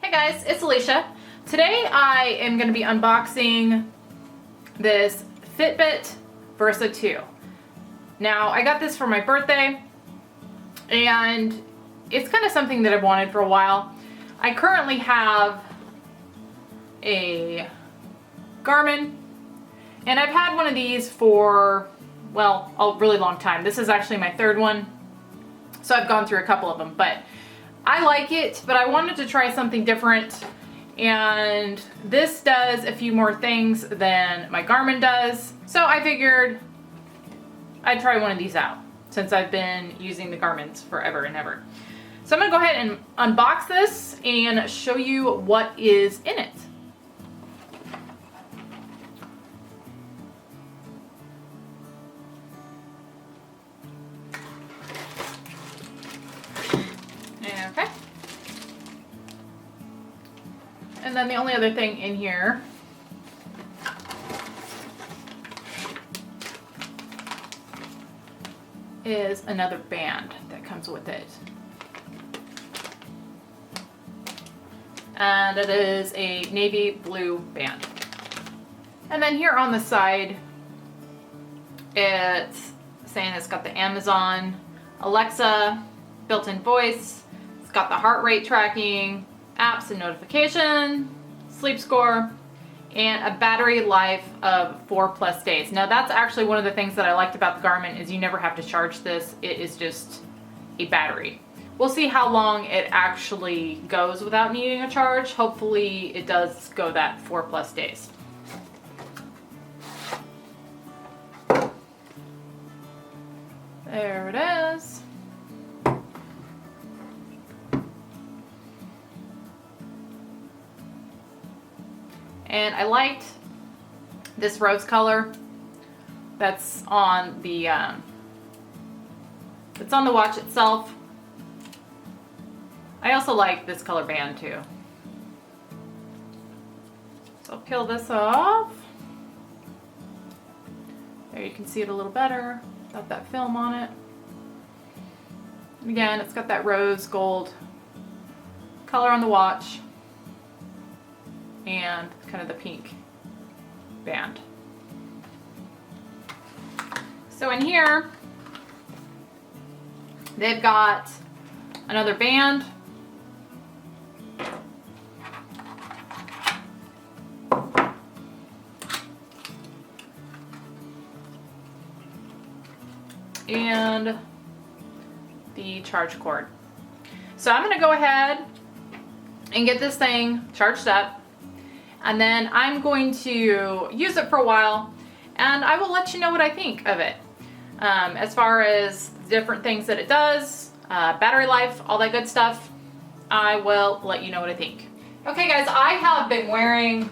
Hey guys, it's Alicia. Today I am going to be unboxing this Fitbit Versa 2. Now I got this for my birthday and it's kind of something that I've wanted for a while. I currently have a Garmin and I've had one of these for, well, a really long time. This is actually my third one, so I've gone through a couple of them, but I like it, but I wanted to try something different, and this does a few more things than my Garmin does, so I figured I'd try one of these out since I've been using the Garmin's forever and ever. So I'm gonna go ahead and unbox this and show you what is in it. Okay. And then the only other thing in here is another band that comes with it. And it is a navy blue band. And then here on the side, it's saying it's got the Amazon Alexa built-in voice. It's got the heart rate tracking, apps and notification, sleep score, and a battery life of 4+ days. Now that's actually one of the things that I liked about the Garmin is you never have to charge this. It is just a battery. We'll see how long it actually goes without needing a charge. Hopefully it does go that 4+ days. There it is. And I liked this rose color that's on the watch itself. I also like this color band too. So I'll peel this off. There you can see it a little better. Got that film on it. And again, it's got that rose gold color on the watch and kind of the pink band. So in here, they've got another band. And the charge cord. So I'm gonna go ahead and get this thing charged up, and then I'm going to use it for a while and I will let you know what I think of it. As far as different things that it does, battery life, all that good stuff, I will let you know what I think. Okay guys, I have been wearing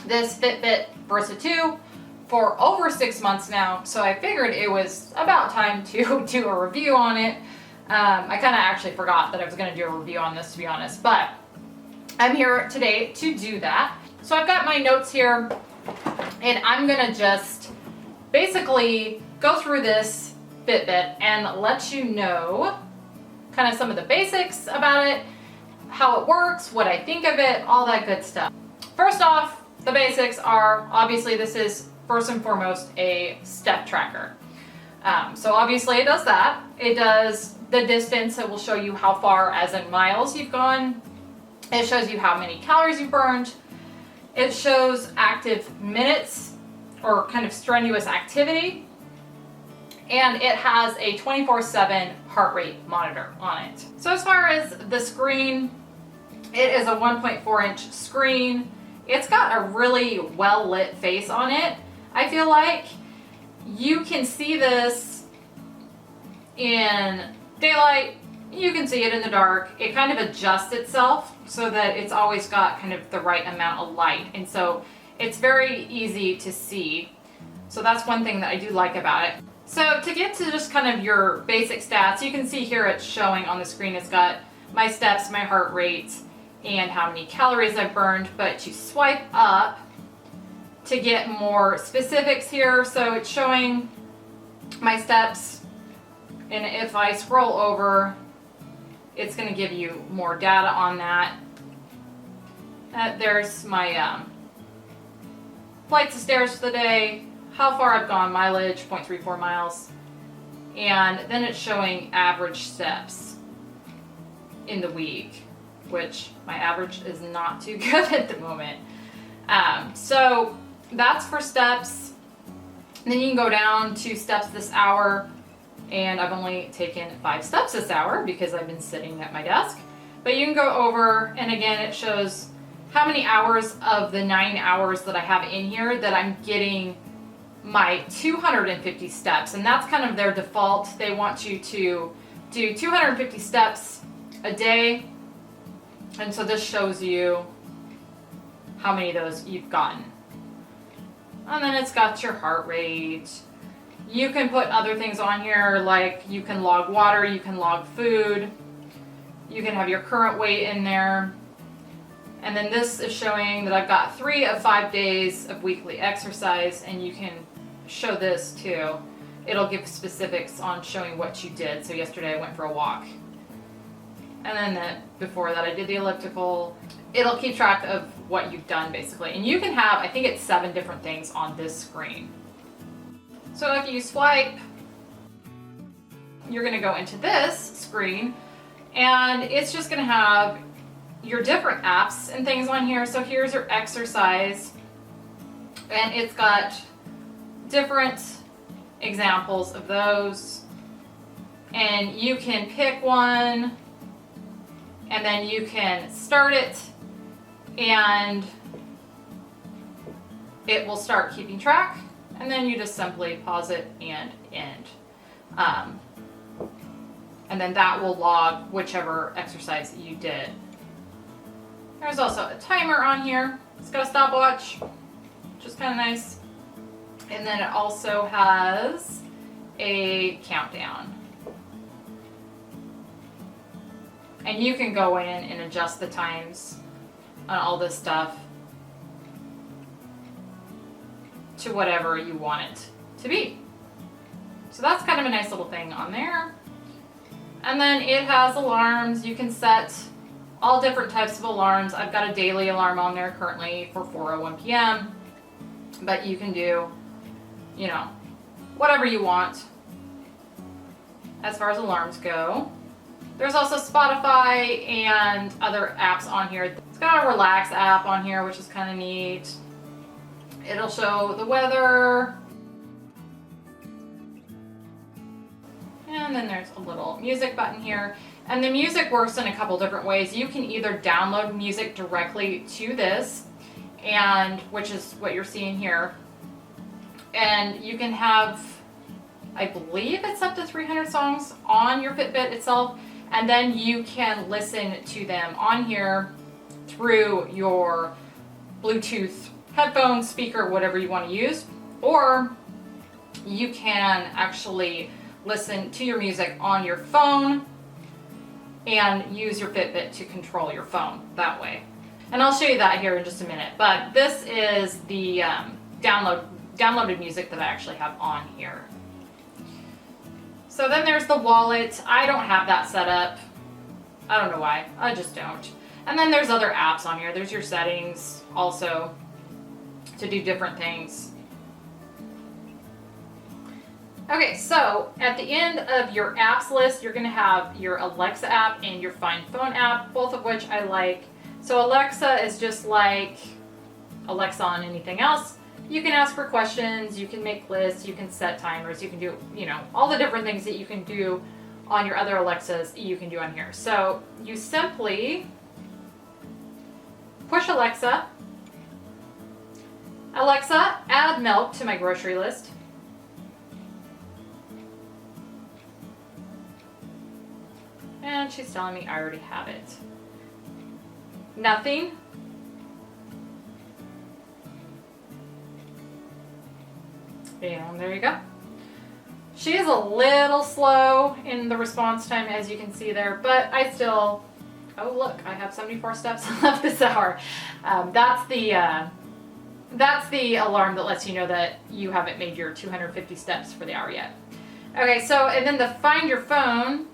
this Fitbit Versa 2 for over 6 months now, so I figured it was about time to do a review on it. I kind of actually forgot that I was going to do a review on this, to be honest, but I'm here today to do that. So I've got my notes here, and I'm going to just basically go through this Fitbit and let you know kind of some of the basics about it, how it works, what I think of it, all that good stuff. First off, the basics are, obviously this is first and foremost a step tracker. So obviously it does that. It does the distance. It will show you how far, as in miles, you've gone. It shows you how many calories you've burned. It shows active minutes or kind of strenuous activity. And it has a 24/7 heart rate monitor on it. So as far as the screen, it is a 1.4-inch screen. It's got a really well lit face on it. I feel like you can see this in daylight, you can see it in the dark. It kind of adjusts itself so that it's always got kind of the right amount of light, and so it's very easy to see. So that's one thing that I do like about it. So to get to just kind of your basic stats, you can see here it's showing on the screen, it's got my steps, my heart rate, and how many calories I've burned. But to swipe up to get more specifics here, so it's showing my steps, and if I scroll over, it's going to give you more data on that. There's my flights of stairs for the day, how far I've gone, mileage, 0.34 miles. And then it's showing average steps in the week, which my average is not too good at the moment. So that's for steps. Then you can go down to steps this hour, and I've only taken 5 steps this hour because I've been sitting at my desk. But you can go over, and again, it shows how many hours of the 9 hours that I have in here that I'm getting my 250 steps. And that's kind of their default. They want you to do 250 steps a day. And so this shows you how many of those you've gotten. And then it's got your heart rate. You can put other things on here, like you can log water, you can log food, you can have your current weight in there. And then this is showing that I've got 3 of 5 days of weekly exercise, and you can show this too. It'll give specifics on showing what you did. So yesterday I went for a walk. And then before that I did the elliptical. It'll keep track of what you've done basically. And you can have, I think it's 7 different things on this screen. So if you swipe, you're gonna go into this screen, and it's just gonna have your different apps and things on here. So here's your exercise, and it's got different examples of those. And you can pick one, and then you can start it, and it will start keeping track, and then you just simply pause it and end. And then that will log whichever exercise you did. There's also a timer on here. It's got a stopwatch, which is kind of nice. And then it also has a countdown. And you can go in and adjust the times on all this stuff to whatever you want it to be. So that's kind of a nice little thing on there. And then it has alarms. You can set all different types of alarms. I've got a daily alarm on there currently for 4:01 p.m. But you can do, you know, whatever you want as far as alarms go. There's also Spotify and other apps on here. It's got a Relax app on here, which is kind of neat. It'll show the weather. And then there's a little music button here. And the music works in a couple different ways. You can either download music directly to this, and which is what you're seeing here. And you can have, I believe it's up to 300 songs on your Fitbit itself. And then you can listen to them on here through your Bluetooth headphones, speaker, whatever you want to use. Or you can actually listen to your music on your phone and use your Fitbit to control your phone that way. And I'll show you that here in just a minute. But this is the downloaded music that I actually have on here. So then there's the wallet. I don't have that set up. I don't know why. I just don't. And then there's other apps on here. There's your settings also to do different things. Okay, so at the end of your apps list, you're going to have your Alexa app and your Find Phone app, both of which I like. So Alexa is just like Alexa on anything else. You can ask for questions, you can make lists, you can set timers, you can do, you know, all the different things that you can do on your other Alexas, you can do on here. So you simply push Alexa. Alexa, add milk to my grocery list. And she's telling me I already have it. Nothing. And there you go. She is a little slow in the response time, as you can see there, but I still, oh look, I have 74 steps left this hour. That's the alarm that lets you know that you haven't made your 250 steps for the hour yet. Okay, so, and then the Find Your Phone,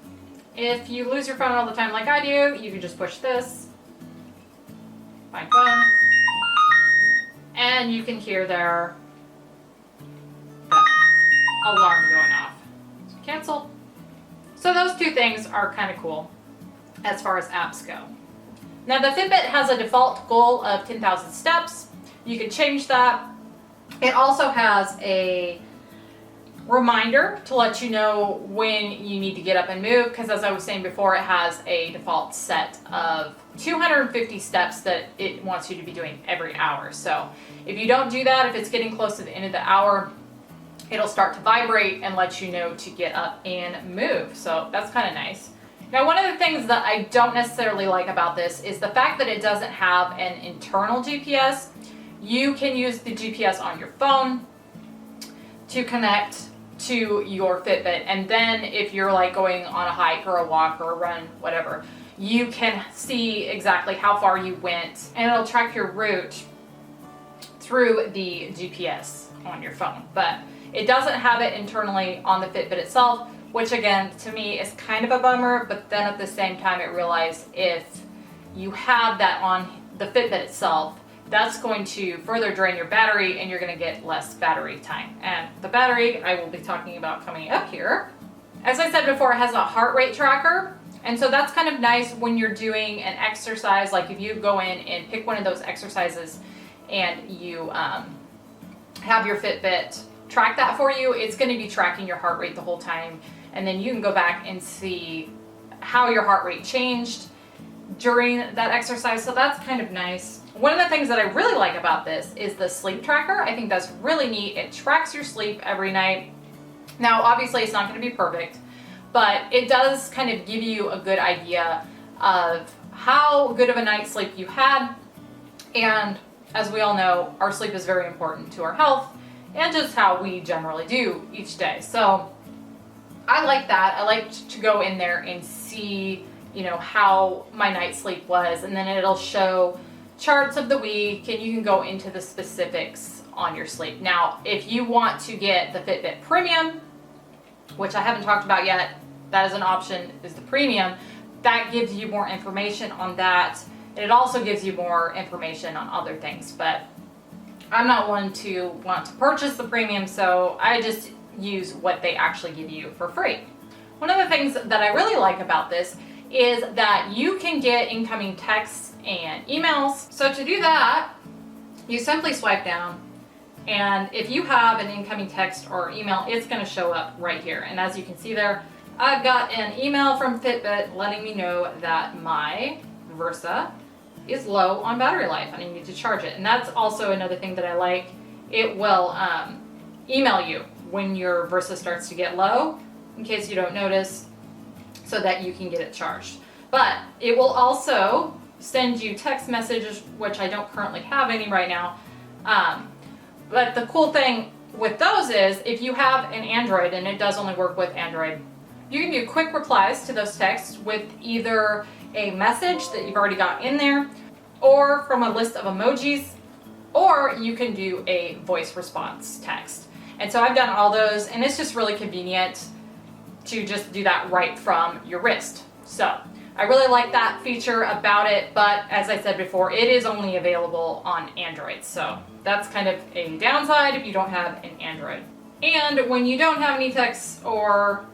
if you lose your phone all the time like I do, you can just push this. my phone, and you can hear their alarm going off. So cancel. So those two things are kind of cool as far as apps go. Now the Fitbit has a default goal of 10,000 steps. You can change that. It also has a reminder to let you know when you need to get up and move, because as I was saying before, it has a default set of 250 steps that it wants you to be doing every hour. So if you don't do that, if it's getting close to the end of the hour, it'll start to vibrate and let you know to get up and move. So that's kind of nice. Now, one of the things that I don't necessarily like about this is the fact that it doesn't have an internal GPS. You can use the GPS on your phone to connect to your Fitbit, and then if you're like going on a hike or a walk or a run, whatever, you can see exactly how far you went, and it'll track your route through the GPS on your phone. But it doesn't have it internally on the Fitbit itself, which again, to me, is kind of a bummer. But then at the same time, I realize if you have that on the Fitbit itself, that's going to further drain your battery and you're going to get less battery time. And the battery I will be talking about coming up here. As I said before, it has a heart rate tracker. And so that's kind of nice when you're doing an exercise. Like if you go in and pick one of those exercises and you have your Fitbit track that for you, it's going to be tracking your heart rate the whole time. And then you can go back and see how your heart rate changed during that exercise. So that's kind of nice. One of the things that I really like about this is the sleep tracker. I think that's really neat. It tracks your sleep every night. Now, obviously, it's not going to be perfect, but it does kind of give you a good idea of how good of a night's sleep you had. And as we all know, our sleep is very important to our health and just how we generally do each day. So I like that. I like to go in there and see, you know, how my night's sleep was, and then it'll show charts of the week, and you can go into the specifics on your sleep. Now, if you want to get the Fitbit Premium, which I haven't talked about yet, that is an option, is the Premium. That gives you more information on that, and it also gives you more information on other things. But I'm not one to want to purchase the Premium, so I just use what they actually give you for free. One of the things that I really like about this is that you can get incoming texts and emails. So to do that, you simply swipe down, and if you have an incoming text or email, it's going to show up right here. And as you can see there, I've got an email from Fitbit letting me know that my Versa is low on battery life and I need to charge it. And that's also another thing that I like. It will email you when your Versa starts to get low, in case you don't notice, so that you can get it charged. But it will also send you text messages, which I don't currently have any right now. But the cool thing with those is if you have an Android, and it does only work with Android, you can do quick replies to those texts with either a message that you've already got in there, or from a list of emojis, or you can do a voice response text. And so I've done all those, and it's just really convenient to just do that right from your wrist. So I really like that feature about it, but as I said before, it is only available on Android. So that's kind of a downside if you don't have an Android. And when you don't have any texts or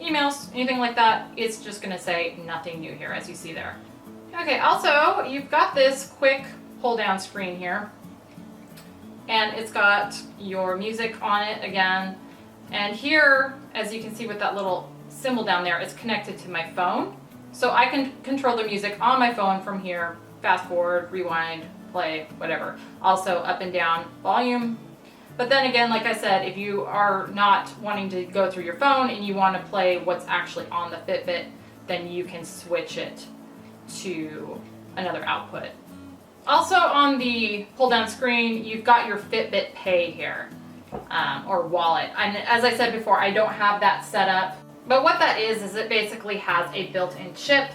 emails, anything like that, it's just gonna say nothing new here, as you see there. Okay, also, you've got this quick pull down screen here, and it's got your music on it again. And here, as you can see with that little symbol down there, it's connected to my phone. So I can control the music on my phone from here, fast forward, rewind, play, whatever. Also up and down volume. But then again, like I said, if you are not wanting to go through your phone and you want to play what's actually on the Fitbit, then you can switch it to another output. Also on the pull down screen, you've got your Fitbit Pay here, or wallet. And as I said before, I don't have that set up. But what that is it basically has a built-in chip,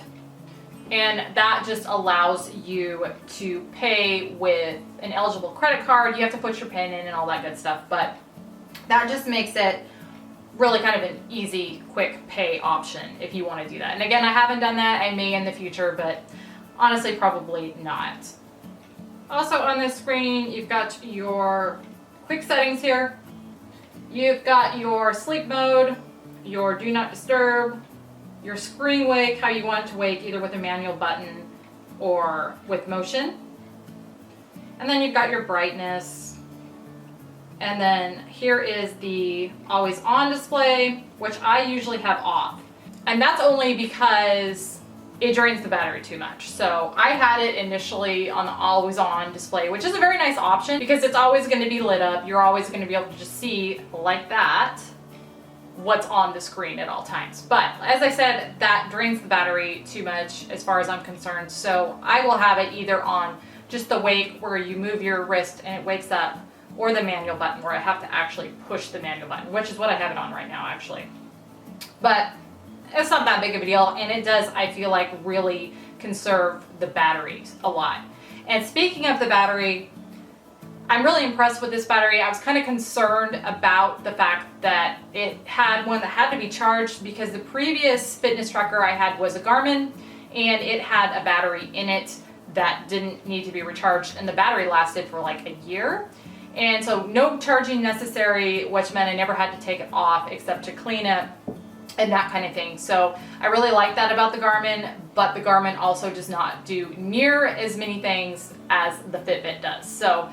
and that just allows you to pay with an eligible credit card. You have to put your PIN in and all that good stuff, but that just makes it really kind of an easy, quick pay option if you want to do that. And again, I haven't done that. I may in the future, but Honestly, probably not. Also on this screen, you've got your quick settings here. You've got your sleep mode, your do not disturb, your screen wake, how you want it to wake, either with a manual button or with motion. And then you've got your brightness. And then here is the always on display, which I usually have off. And that's only because it drains the battery too much. So I had it initially on the always on display, which is a very nice option because it's always going to be lit up. You're always going to be able to just see like that what's on the screen at all times. But as I said, that drains the battery too much as far as I'm concerned. So I will have it either on just the wake where you move your wrist and it wakes up, or the manual button where I have to actually push the manual button, which is what I have it on right now actually. But it's not that big of a deal, and it does, I feel like, really conserve the batteries a lot. And speaking of the battery, I'm really impressed with this battery. I was kind of concerned about the fact that it had one that had to be charged because the previous fitness tracker I had was a Garmin, and it had a battery in it that didn't need to be recharged, and the battery lasted for like a year. And so no charging necessary, which meant I never had to take it off except to clean it and that kind of thing. So I really like that about the Garmin, but the Garmin also does not do near as many things as the Fitbit does. So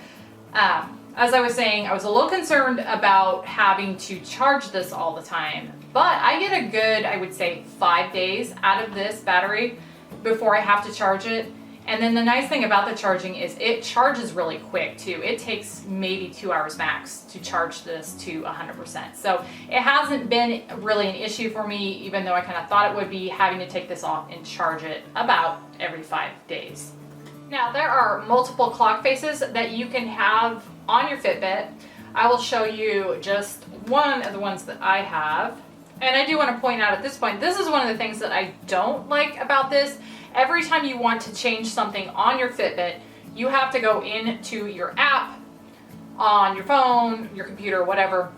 as I was saying, I was a little concerned about having to charge this all the time, but I get a good, I would say, 5 days out of this battery before I have to charge it. And then the nice thing about the charging is it charges really quick too. It takes maybe 2 hours max to charge this to 100%. So it hasn't been really an issue for me, even though I kind of thought it would be, having to take this off and charge it about every 5 days. Now there are multiple clock faces that you can have on your Fitbit. I will show you just one of the ones that I have. And I do want to point out at this point, this is one of the things that I don't like about this. Every time you want to change something on your Fitbit, you have to go into your app on your phone, your computer, whatever,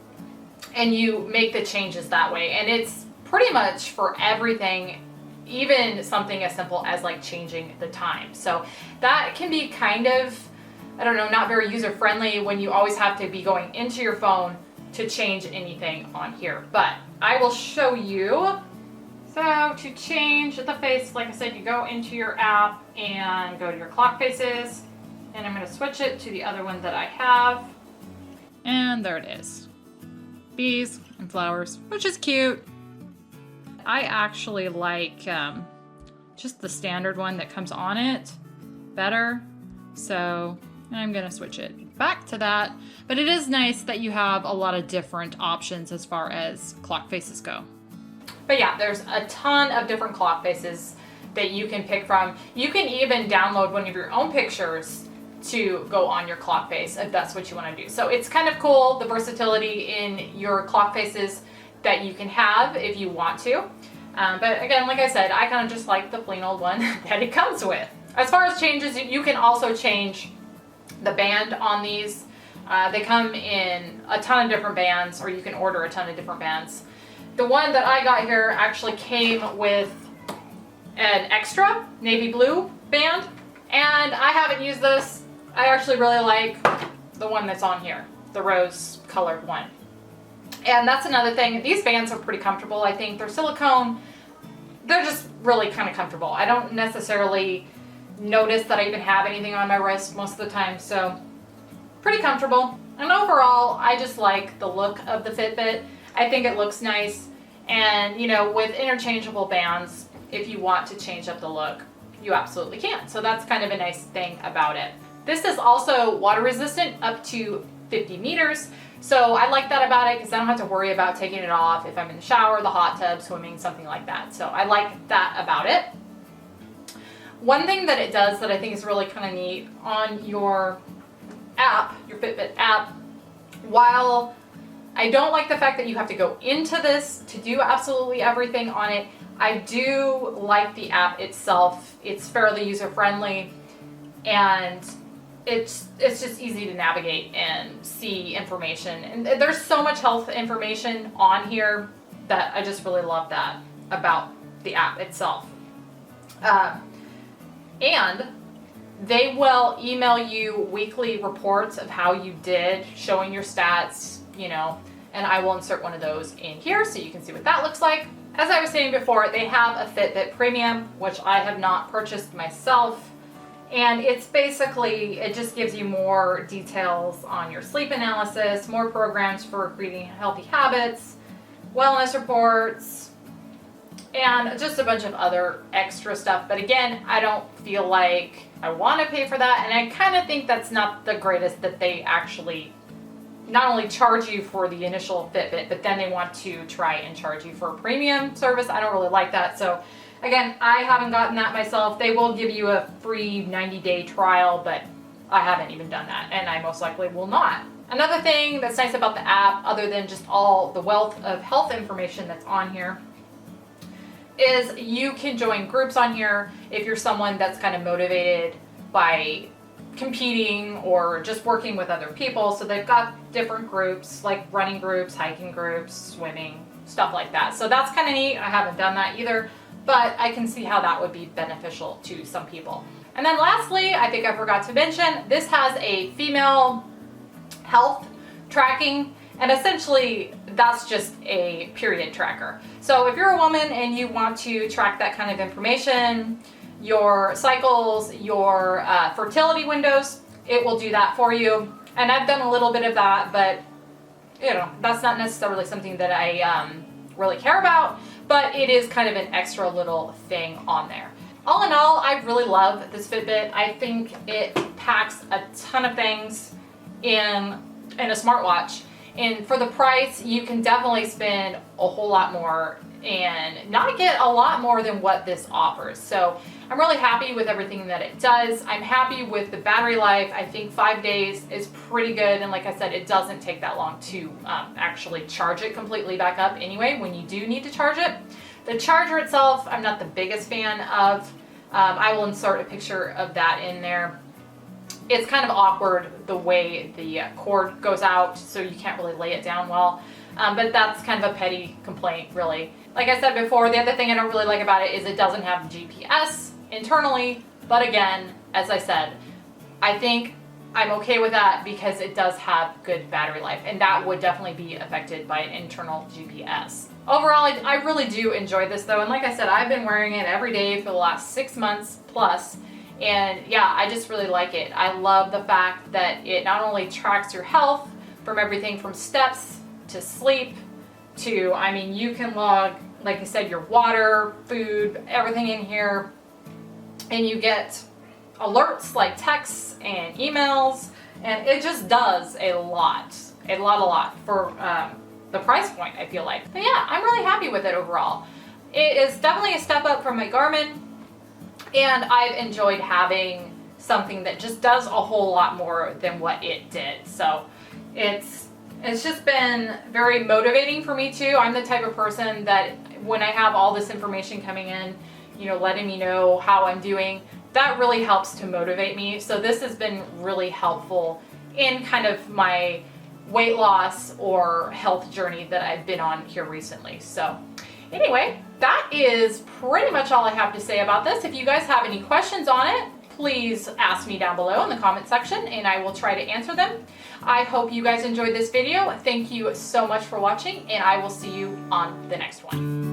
and you make the changes that way. And it's pretty much for everything, even something as simple as like changing the time. So that can be kind of, I don't know, not very user-friendly when you always have to be going into your phone to change anything on here. But I will show you. So to change the face, like I said, you go into your app and go to your clock faces, and I'm going to switch it to the other one that I have. And there it is. Bees and flowers, which is cute. I actually like just the standard one that comes on it better. So I'm going to switch it back to that. But it is nice that you have a lot of different options as far as clock faces go. But yeah, there's a ton of different clock faces that you can pick from. You can even download one of your own pictures to go on your clock face if that's what you want to do. So it's kind of cool, the versatility in your clock faces that you can have if you want to. But again, like I said, I kind of just like the plain old one that it comes with. As far as changes, you can also change the band on these. They come in a ton of different bands, or you can order a ton of different bands. The one that I got here actually came with an extra navy blue band, and I haven't used this. I actually really like the one that's on here, the rose colored one. And that's another thing. These bands are pretty comfortable. I think they're silicone. They're just really kind of comfortable. I don't necessarily notice that I even have anything on my wrist most of the time, so pretty comfortable. And overall, I just like the look of the Fitbit. I think it looks nice, and you know, with interchangeable bands, if you want to change up the look, you absolutely can. So that's kind of a nice thing about it. This is also water resistant up to 50 meters. So I like that about it because I don't have to worry about taking it off if I'm in the shower, the hot tub, swimming, something like that. So I like that about it. One thing that it does that I think is really kind of neat on your app, your Fitbit app, while I don't like the fact that you have to go into this to do absolutely everything on it, I do like the app itself. It's fairly user-friendly, and it's just easy to navigate and see information. And there's so much health information on here that I just really love that about the app itself. And they will email you weekly reports of how you did, showing your stats, you know, and I will insert one of those in here so you can see what that looks like. As I was saying before, they have a Fitbit Premium, which I have not purchased myself. And it's basically, it just gives you more details on your sleep analysis, more programs for creating healthy habits, wellness reports, and just a bunch of other extra stuff. But again, I don't feel like I want to pay for that. And I kind of think that's not the greatest that they actually not only charge you for the initial Fitbit, but then they want to try and charge you for a premium service. I don't really like that. So again, I haven't gotten that myself. They will give you a free 90-day trial, but I haven't even done that, and I most likely will not. Another thing that's nice about the app, other than just all the wealth of health information that's on here, is you can join groups on here if you're someone that's kind of motivated by competing or just working with other people. So they've got different groups, like running groups, hiking groups, swimming, stuff like that. So that's kind of neat. I haven't done that either, but I can see how that would be beneficial to some people. And then lastly, I think I forgot to mention, this has a female health tracking, and essentially that's just a period tracker. So if you're a woman and you want to track that kind of information, your cycles, your fertility windows, it will do that for you. And I've done a little bit of that, but you know, that's not necessarily something that I really care about, but it is kind of an extra little thing on there. All in all, I really love this Fitbit. I think it packs a ton of things in a smartwatch. And for the price, you can definitely spend a whole lot more and not get a lot more than what this offers. So I'm really happy with everything that it does. I'm happy with the battery life. I think 5 days is pretty good. And like I said, it doesn't take that long to actually charge it completely back up anyway when you do need to charge it. The charger itself, I'm not the biggest fan of. I will insert a picture of that in there. It's kind of awkward the way the cord goes out, so you can't really lay it down well. But that's kind of a petty complaint, really. Like I said before, the other thing I don't really like about it is it doesn't have GPS internally. But again, as I said, I think I'm okay with that because it does have good battery life, and that would definitely be affected by an internal GPS. Overall, I really do enjoy this though, and like I said, I've been wearing it every day for the last 6 months plus, and yeah, I just really like it. I love the fact that it not only tracks your health from everything from steps to sleep to, I mean, you can log, like I said, your water, food, everything in here, and you get alerts like texts and emails, and it just does a lot for the price point, I feel like. But yeah, I'm really happy with it overall. It is definitely a step up from my Garmin, and I've enjoyed having something that just does a whole lot more than what it did. So it's just been very motivating for me too. I'm the type of person that when I have all this information coming in, you know, letting me know how I'm doing, that really helps to motivate me. So this has been really helpful in kind of my weight loss or health journey that I've been on here recently. So anyway, that is pretty much all I have to say about this. If you guys have any questions on it, please ask me down below in the comment section and I will try to answer them. I hope you guys enjoyed this video. Thank you so much for watching, and I will see you on the next one.